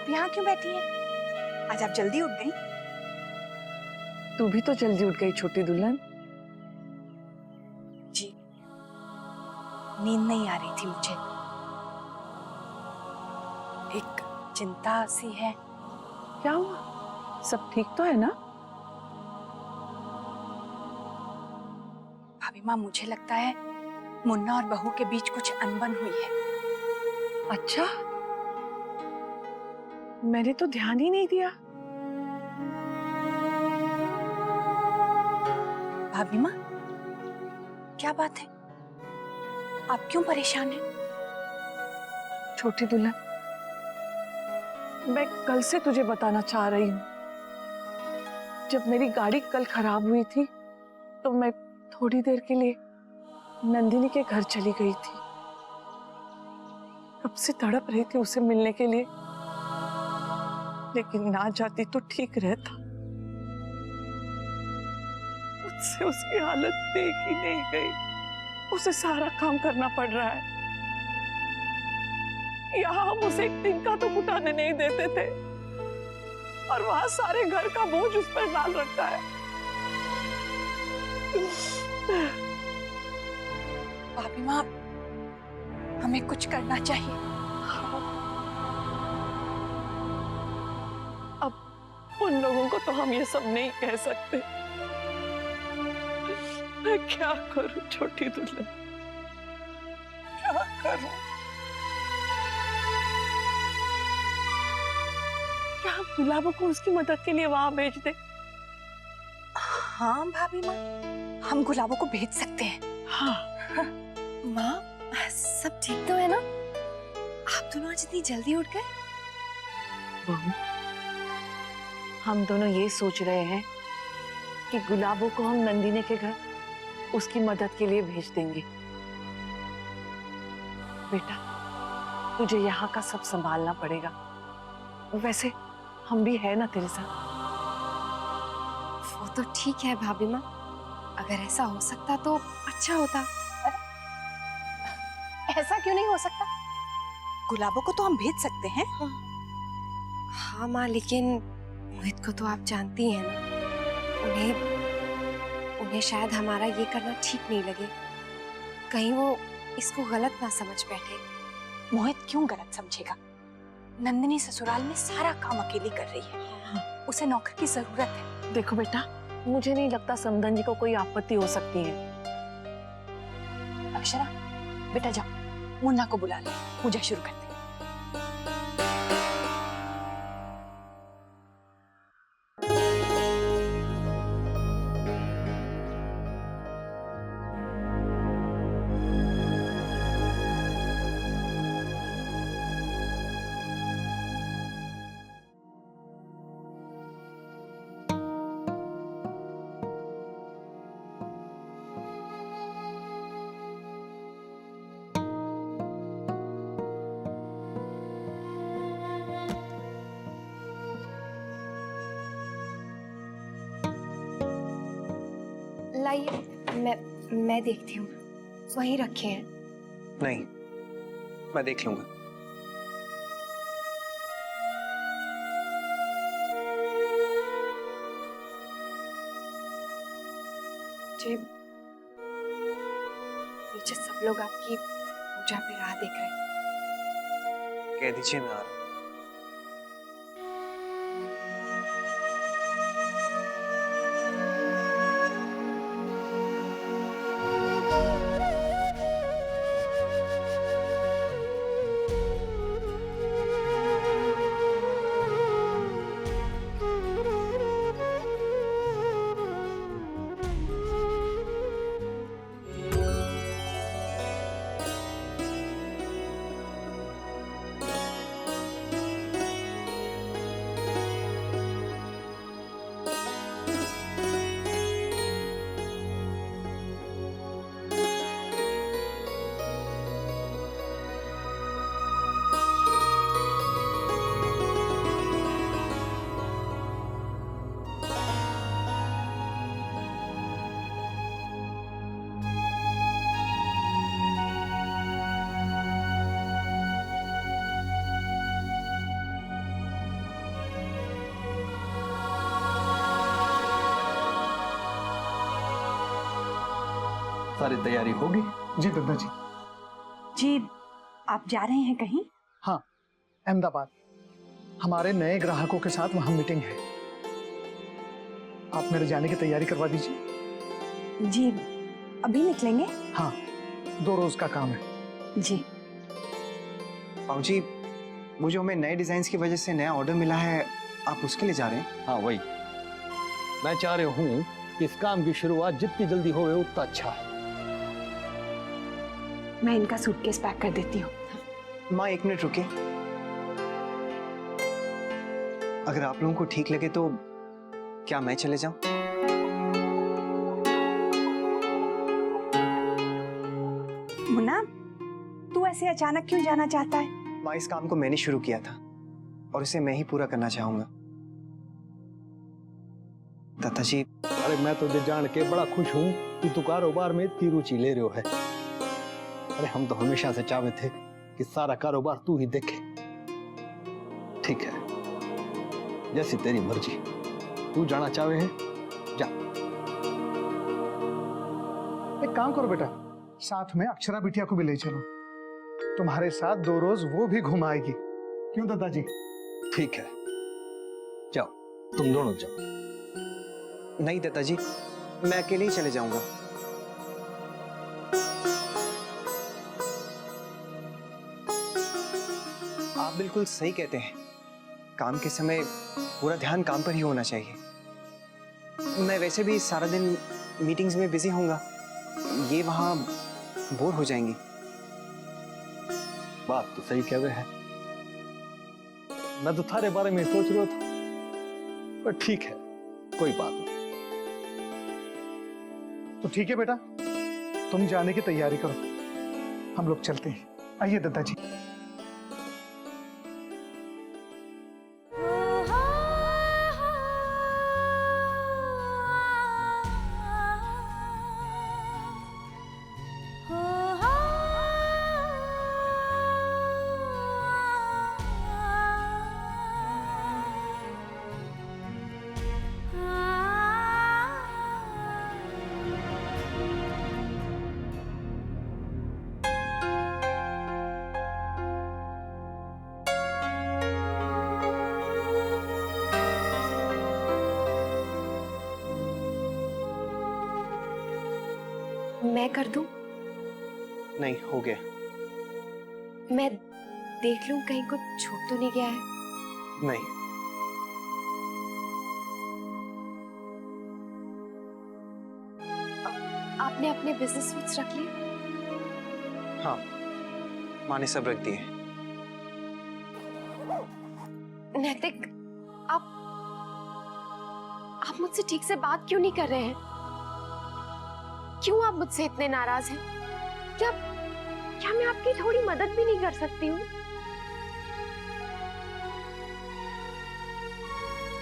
आप यहाँ क्यों बैठी हैं? आज आप जल्दी उठ गई? तू भी तो जल्दी उठ गई छोटी दुल्हन। जी, नींद नहीं आ रही थी मुझे। एक चिंता सी है। क्या हुआ? सब ठीक तो है ना? भाभी माँ, मुझे लगता है मुन्ना और बहू के बीच कुछ अनबन हुई है। अच्छा, मैंने तो ध्यान ही नहीं दिया। भाभी माँ, क्या बात है? आप क्यों परेशान हैं? छोटी दुल्हन, मैं कल से तुझे बताना चाह रही हूँ। जब मेरी गाड़ी कल खराब हुई थी तो मैं थोड़ी देर के लिए नंदिनी के घर चली गई थी। कब से तड़प रही थी उसे मिलने के लिए, लेकिन ना जाती तो ठीक रहता। मुझसे उसकी हालत देख ही नहीं गई। उसे सारा काम करना पड़ रहा है। यहाँ हम उसे एक दिन का तो कुटाने नहीं देते थे और वहां सारे घर का बोझ उस पर डाल रखा है। भाभी माँ, हमें कुछ करना चाहिए। अब उन लोगों को तो हम ये सब नहीं कह सकते। मैं क्या करूं छोटी दुल्हन, क्या करूं? क्या हम गुलाबों को उसकी मदद के लिए वहां भेज दे? हाँ भाभी माँ, हम गुलाबों को भेज सकते हैं। हाँ। माँ, सब ठीक तो है ना? आप दोनों आज इतनी जल्दी उठ गए? बहू, हम दोनों ये सोच रहे हैं कि गुलाबों को हम नंदिनी के घर उसकी मदद के लिए भेज देंगे। बेटा, तुझे यहाँ का सब संभालना पड़ेगा। वैसे हम भी है ना तेरे साथ। वो तो ठीक है भाभी माँ, अगर ऐसा हो सकता तो अच्छा होता। ऐसा क्यों नहीं हो सकता? गुलाबों को तो हम भेज सकते हैं। हाँ माँ, लेकिन मोहित को तो आप जानती हैं ना, उन्हें शायद हमारा ये करना ठीक नहीं लगे। कहीं वो इसको गलत ना समझ बैठे। मोहित क्यों गलत समझेगा? नंदिनी ससुराल में सारा काम अकेली कर रही है। उसे नौकर की जरूरत है। देखो बेटा, मुझे नहीं लगता समधन जी को कोई आपत्ति हो सकती है। अक्षरा, बेटा जाओ, मुन्ना को बुला ले, पूजा शुरू करते हैं। लाइए, मैं देखती हूँ। वहीं रखे हैं। नहीं, मैं देख लूंगा। जी, नीचे सब लोग आपकी पूजा पे राह देख रहे हैं। कह दीजिए मैं आ रहा हूँ। सारी तैयारी होगी? जी दादाजी। जी आप जा रहे हैं कहीं? हाँ, अहमदाबाद। हमारे नए ग्राहकों के साथ वहां मीटिंग है। आप मेरे जाने की तैयारी करवा दीजिए। जी अभी निकलेंगे? हाँ, 2 रोज का काम है। जी। पाऊ जी, वो जो हमें नए डिजाइन की वजह से नया ऑर्डर मिला है, आप उसके लिए जा रहे हैं? हाँ वही, मैं चाह रहा हूँ कि इस काम की शुरुआत जितनी जल्दी होवे उतना अच्छा है। मैं इनका सूटकेस पैक कर देती हूँ। माँ 1 मिनट रुकिए। अगर आप लोगों को ठीक लगे तो क्या मैं चले जाऊं? मुन्ना, तू ऐसे अचानक क्यों जाना चाहता है? माँ, इस काम को मैंने शुरू किया था और इसे मैं ही पूरा करना चाहूंगा। दादाजी, अरे मैं तो जान के बड़ा खुश हूँ कि तू कारोबार में इतनी रुचि ले रहे हो है। अरे हम तो हमेशा से चाहते थे कि सारा कारोबार तू ही देखे। ठीक है, जैसी तेरी मर्जी। तू जाना चाहे है, जा। एक काम करो बेटा, साथ में अक्षरा बिटिया को भी ले चलो। तुम्हारे साथ 2 रोज वो भी घुमाएगी। क्यों दादाजी? ठीक है, जाओ, तुम दोनों जाओ। नहीं दादाजी, मैं अकेले ही चले जाऊंगा। आप बिल्कुल सही कहते हैं। काम के समय पूरा ध्यान काम पर ही होना चाहिए। मैं वैसे भी सारा दिन मीटिंग्स में बिजी होऊंगा, ये वहां बोर हो जाएंगी। बात तो सही कह रहे हैं। मैं तो थारे बारे में सोच रहा था, पर ठीक है, कोई बात नहीं। तो ठीक है बेटा, तुम जाने की तैयारी करो, हम लोग चलते हैं। आइए दादाजी। मैं कर दूं? नहीं, हो गया। मैं देख लूं कहीं कुछ छूट तो नहीं गया है? नहीं। आपने अपने बिजनेस सूट्स रख लिए? हाँ, माँ ने सब रख दिए। नैतिक, आप मुझसे ठीक से बात क्यों नहीं कर रहे हैं? क्यों आप मुझसे इतने नाराज हैं? क्या मैं आपकी थोड़ी मदद भी नहीं कर सकती हूँ?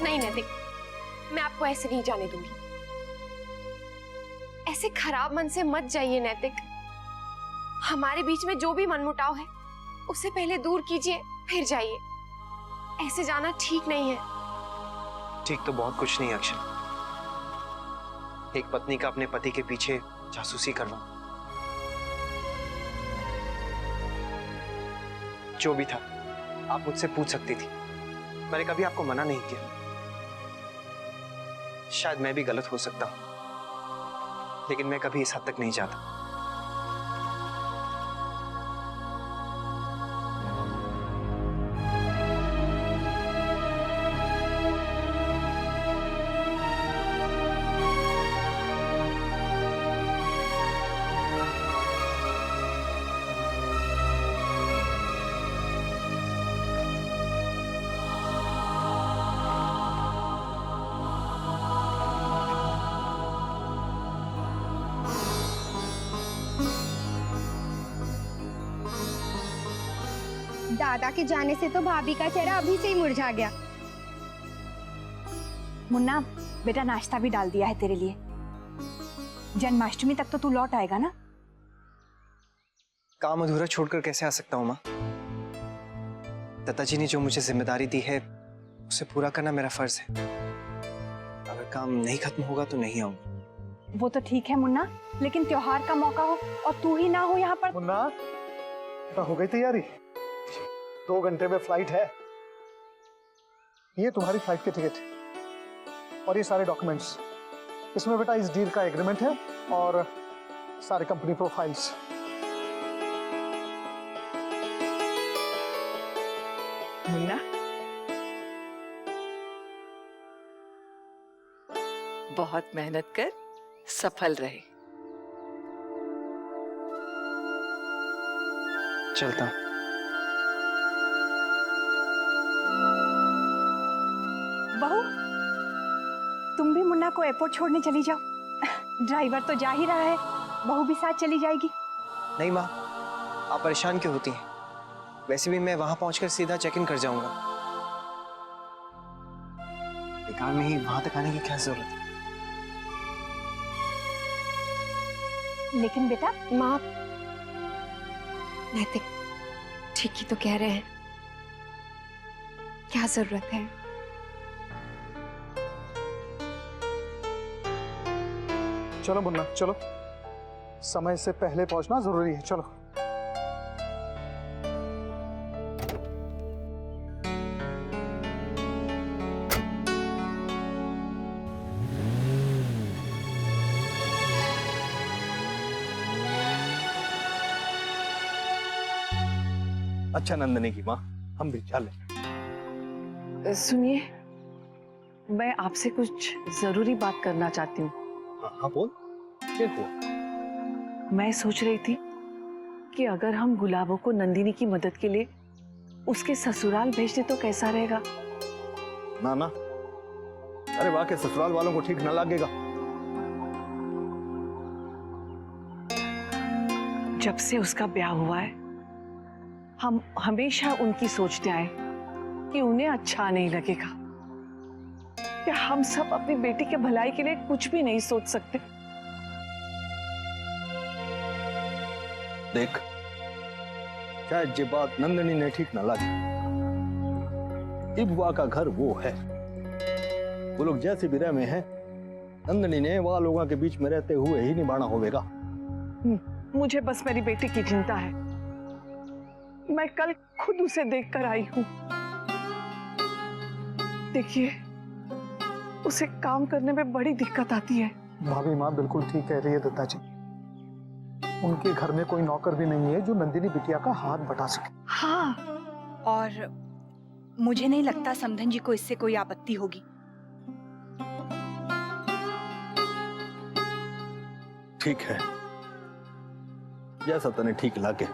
नहीं नैतिक, मैं आपको ऐसे नहीं जाने दूंगी। ऐसे खराब मन से मत जाइए नैतिक। हमारे बीच में जो भी मनमुटाव है उसे पहले दूर कीजिए, फिर जाइए। ऐसे जाना ठीक नहीं है। ठीक तो बहुत कुछ नहीं अक्षर। एक पत्नी का अपने पति के पीछे जासूसी करना, जो भी था आप मुझसे पूछ सकती थी। मैंने कभी आपको मना नहीं किया। शायद मैं भी गलत हो सकता हूं, लेकिन मैं कभी इस हद तक नहीं जाता। दादा के जाने से तो भाभी का चेहरा अभी से ही मुरझा गया। मुन्ना, बेटा नाश्ता भी डाल दिया है तेरे लिए। जन्माष्टमी तक तो तू लौट आएगा ना? काम अधूरा छोड़कर कैसे आ सकता हूँ माँ? दादाजी ने जो मुझे जिम्मेदारी दी है उसे पूरा करना मेरा फर्ज है। अगर काम नहीं खत्म होगा तो नहीं आऊंगा। वो तो ठीक है मुन्ना, लेकिन त्योहार का मौका हो और तू ही ना हो यहाँ पर। मुन्ना, बेटा हो गई तैयारी? 2 घंटे में फ्लाइट है। ये तुम्हारी फ्लाइट के टिकट और ये सारे डॉक्यूमेंट्स। इसमें बेटा इस डील का एग्रीमेंट है और सारे कंपनी प्रोफाइल्स। मुन्ना, बहुत मेहनत कर, सफल रहे। चलता हूँ। बहू, तुम भी मुन्ना को एयरपोर्ट छोड़ने चली जाओ। ड्राइवर तो जा ही रहा है, बहू भी साथ चली जाएगी। नहीं माँ, आप परेशान क्यों होती हैं? वैसे भी मैं वहां पहुंचकर सीधा चेक इन कर जाऊंगा। बेकार में ही वहां तक आने की क्या जरूरत है? लेकिन बेटा, माँ नैतिक ठीक ही तो कह रहे हैं। क्या जरूरत है? चलो मुन्ना चलो, समय से पहले पहुंचना जरूरी है। चलो। अच्छा नंदिनी की माँ, हम भी चले। सुनिए, मैं आपसे कुछ जरूरी बात करना चाहती हूँ। हाँ हाँ बोल, क्या हुआ? मैं सोच रही थी कि अगर हम गुलाबों को नंदिनी की मदद के लिए उसके ससुराल भेज दे तो कैसा रहेगा? ना ना, अरे वाह के ससुराल वालों को ठीक ना लगेगा। जब से उसका ब्याह हुआ है, हम हमेशा उनकी सोचते आए कि उन्हें अच्छा नहीं लगेगा। क्या हम सब अपनी बेटी के भलाई के लिए कुछ भी नहीं सोच सकते? देख, शायद ये बात नंदिनी ने ठीक ना लगी। इब्बा का घर वो है, वो लोग जैसे भी रह में हैं, नंदिनी ने वहां लोगों के बीच में रहते हुए ही निभाना होगा। मुझे बस मेरी बेटी की चिंता है। मैं कल खुद उसे देखकर आई हूं। देखिए, उसे काम करने में बड़ी दिक्कत आती है। भाभी माँ बिल्कुल ठीक कह रही है दत्ता जी। उनके घर में कोई नौकर भी नहीं है जो नंदिनी बिटिया का हाथ बटा सके। हाँ, और मुझे नहीं लगता समधन जी को इससे कोई आपत्ति होगी। ठीक है, जैसा तने ठीक लगे।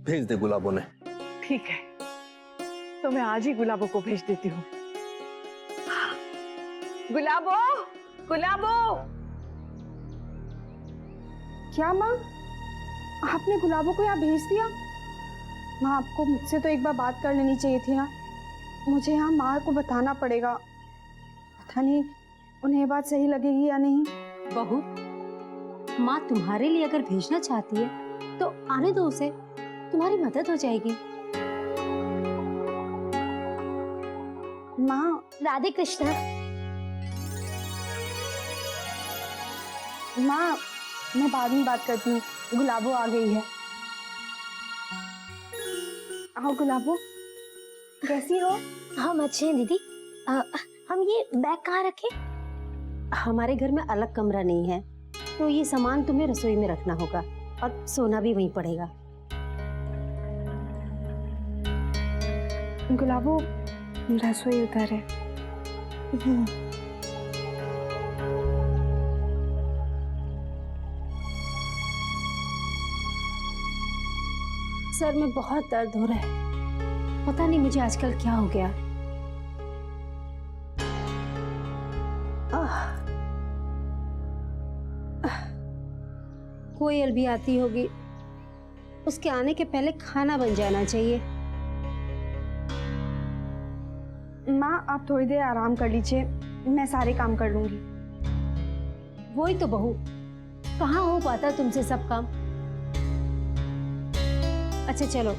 भेज दे गुलाबों ने। ठीक है, तो मैं आज ही गुलाबों को भेज देती हूँ। गुलाबो, गुलाबो। क्या माँ, आपने गुलाबों को यहाँ भेज दिया? माँ, आपको मुझसे तो एक बार बात कर लेनी चाहिए थी ना। मुझे यहाँ माँ को बताना पड़ेगा। पता नहीं उन्हें ये बात सही लगेगी या नहीं। बहू, माँ तुम्हारे लिए अगर भेजना चाहती है तो आने दो उसे, तुम्हारी मदद हो जाएगी। माँ, राधे कृष्णा। माँ, मैं बाद में बात करती हूँ। गुलाबो आ गई है। आओ गुलाबो, कैसी हो? हम अच्छे हैं दीदी। हम ये बैग कहाँ रखें? हमारे घर में अलग कमरा नहीं है, तो ये सामान तुम्हें रसोई में रखना होगा और सोना भी वहीं पड़ेगा। गुलाबो, रसोई उधर है। सर में बहुत दर्द हो रहा है, पता नहीं मुझे आजकल क्या हो गया। कोयल भी आती होगी, उसके आने के पहले खाना बन जाना चाहिए। माँ, आप थोड़ी देर आराम कर लीजिए, मैं सारे काम कर लूंगी। वही तो बहू, कहाँ हो पाता तुमसे सब काम। अच्छा चलो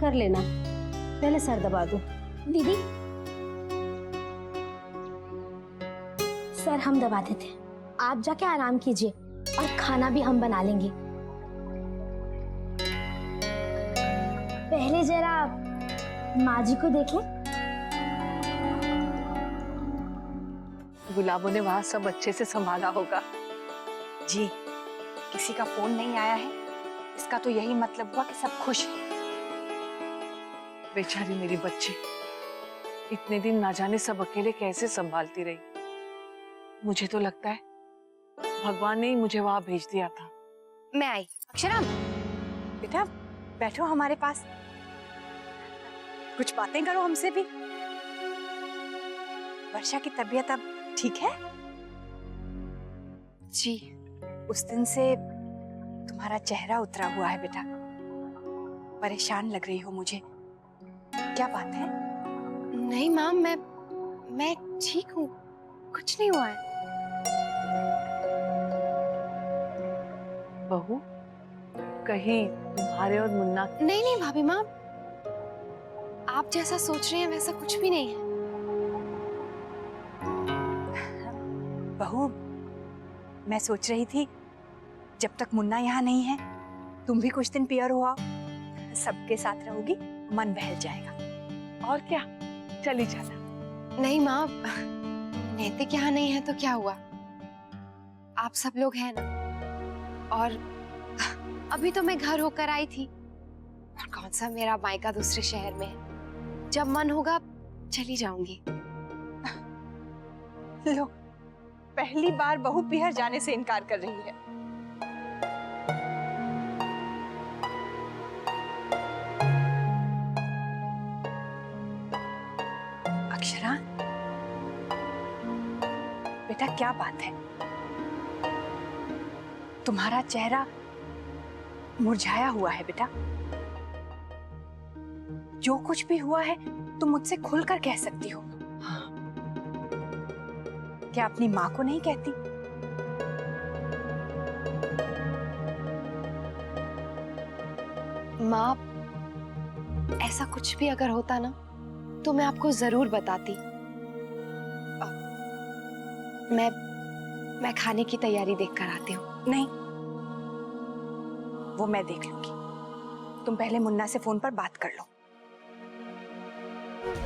कर लेना, पहले सर दबा दो। दीदी सर हम दबा देते हैं, आप जाके आराम कीजिए और खाना भी हम बना लेंगे। पहले जरा माँ जी को देख लें। गुलाबों ने वहां सब अच्छे से संभाला होगा। जी, किसी का फोन नहीं आया है, इसका तो यही मतलब हुआ कि सब खुश हैं। बेचारी मेरी बच्ची, इतने दिन ना जाने सब अकेले कैसे संभालती रही। मुझे तो लगता है भगवान ने ही मुझे वहां भेज दिया था। मैं आई। अक्षरा, बेटा बैठो हमारे पास, कुछ बातें करो हमसे भी। वर्षा की तबीयत अब ठीक है? जी। उस दिन से तुम्हारा चेहरा उतरा हुआ है बेटा, परेशान लग रही हो मुझे, क्या बात है? नहीं माँ, मैं ठीक हूँ, कुछ नहीं हुआ है। बहू, कहीं तुम्हारे और मुन्ना नहीं नहीं भाभी माँ, आप जैसा सोच रहे हैं वैसा कुछ भी नहीं है। बहू, मैं सोच रही थी जब तक मुन्ना यहाँ नहीं है तुम भी कुछ दिन पियर हो आओ, सबके साथ रहोगी, मन बहल जाएगा। और क्या, चली जाना। नहीं माँ, नैतिक यहाँ नहीं है तो क्या हुआ, आप सब लोग हैं ना। और अभी तो मैं घर होकर आई थी, और कौन सा मेरा मायका दूसरे शहर में है, जब मन होगा चली जाऊंगी। लो, पहली बार बहू पियर जाने से इनकार कर रही है। अक्षरा, बेटा क्या बात है? तुम्हारा चेहरा मुरझाया हुआ है बेटा। जो कुछ भी हुआ है तुम मुझसे खुलकर कह सकती हो। हाँ। क्या अपनी माँ को नहीं कहती? माँ, ऐसा कुछ भी अगर होता ना तो मैं आपको जरूर बताती। मैं खाने की तैयारी देखकर आती हूँ। नहीं, वो मैं देख लूंगी, तुम पहले मुन्ना से फोन पर बात कर लो।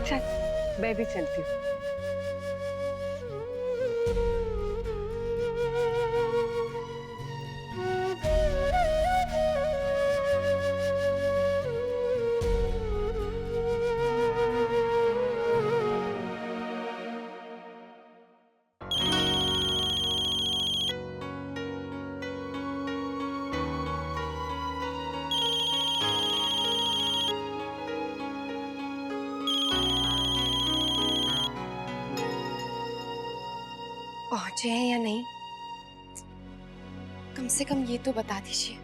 चल, मैं भी चलती हूँ। पहुंचे हैं या नहीं, कम से कम ये तो बता दीजिए।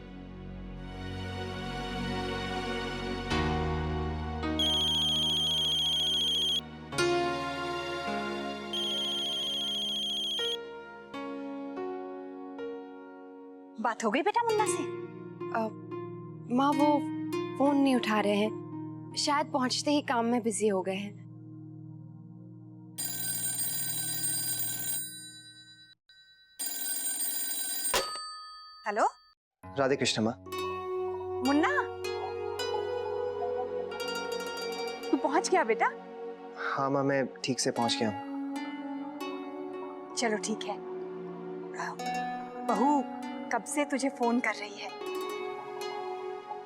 बात हो गई बेटा मुन्ना से? माँ, वो फोन नहीं उठा रहे हैं, शायद पहुंचते ही काम में बिजी हो गए हैं। हेलो राधे कृष्ण माँ। मुन्ना, तू पहुंच गया बेटा? हाँ माँ, मैं ठीक से पहुंच गया हूँ। चलो ठीक है। बहू कब से तुझे फोन कर रही है,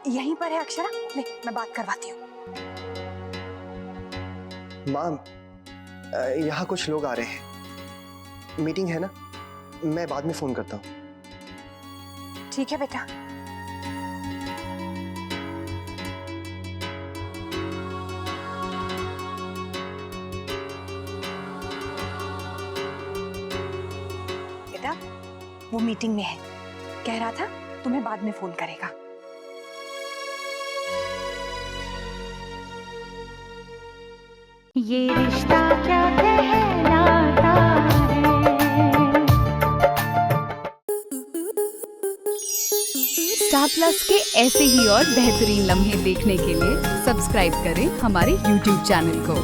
यहीं पर है अक्षरा, ले मैं बात करवाती हूँ। माँ, यहाँ कुछ लोग आ रहे हैं, मीटिंग है ना, मैं बाद में फोन करता हूँ। ठीक है बेटा। बेटा वो मीटिंग में है, कह रहा था तुम्हें बाद में फोन करेगा। ये रिश्ता क्या कहलाता है। स्टार प्लस के ऐसे ही और बेहतरीन लम्हे देखने के लिए सब्सक्राइब करें हमारे YouTube चैनल को।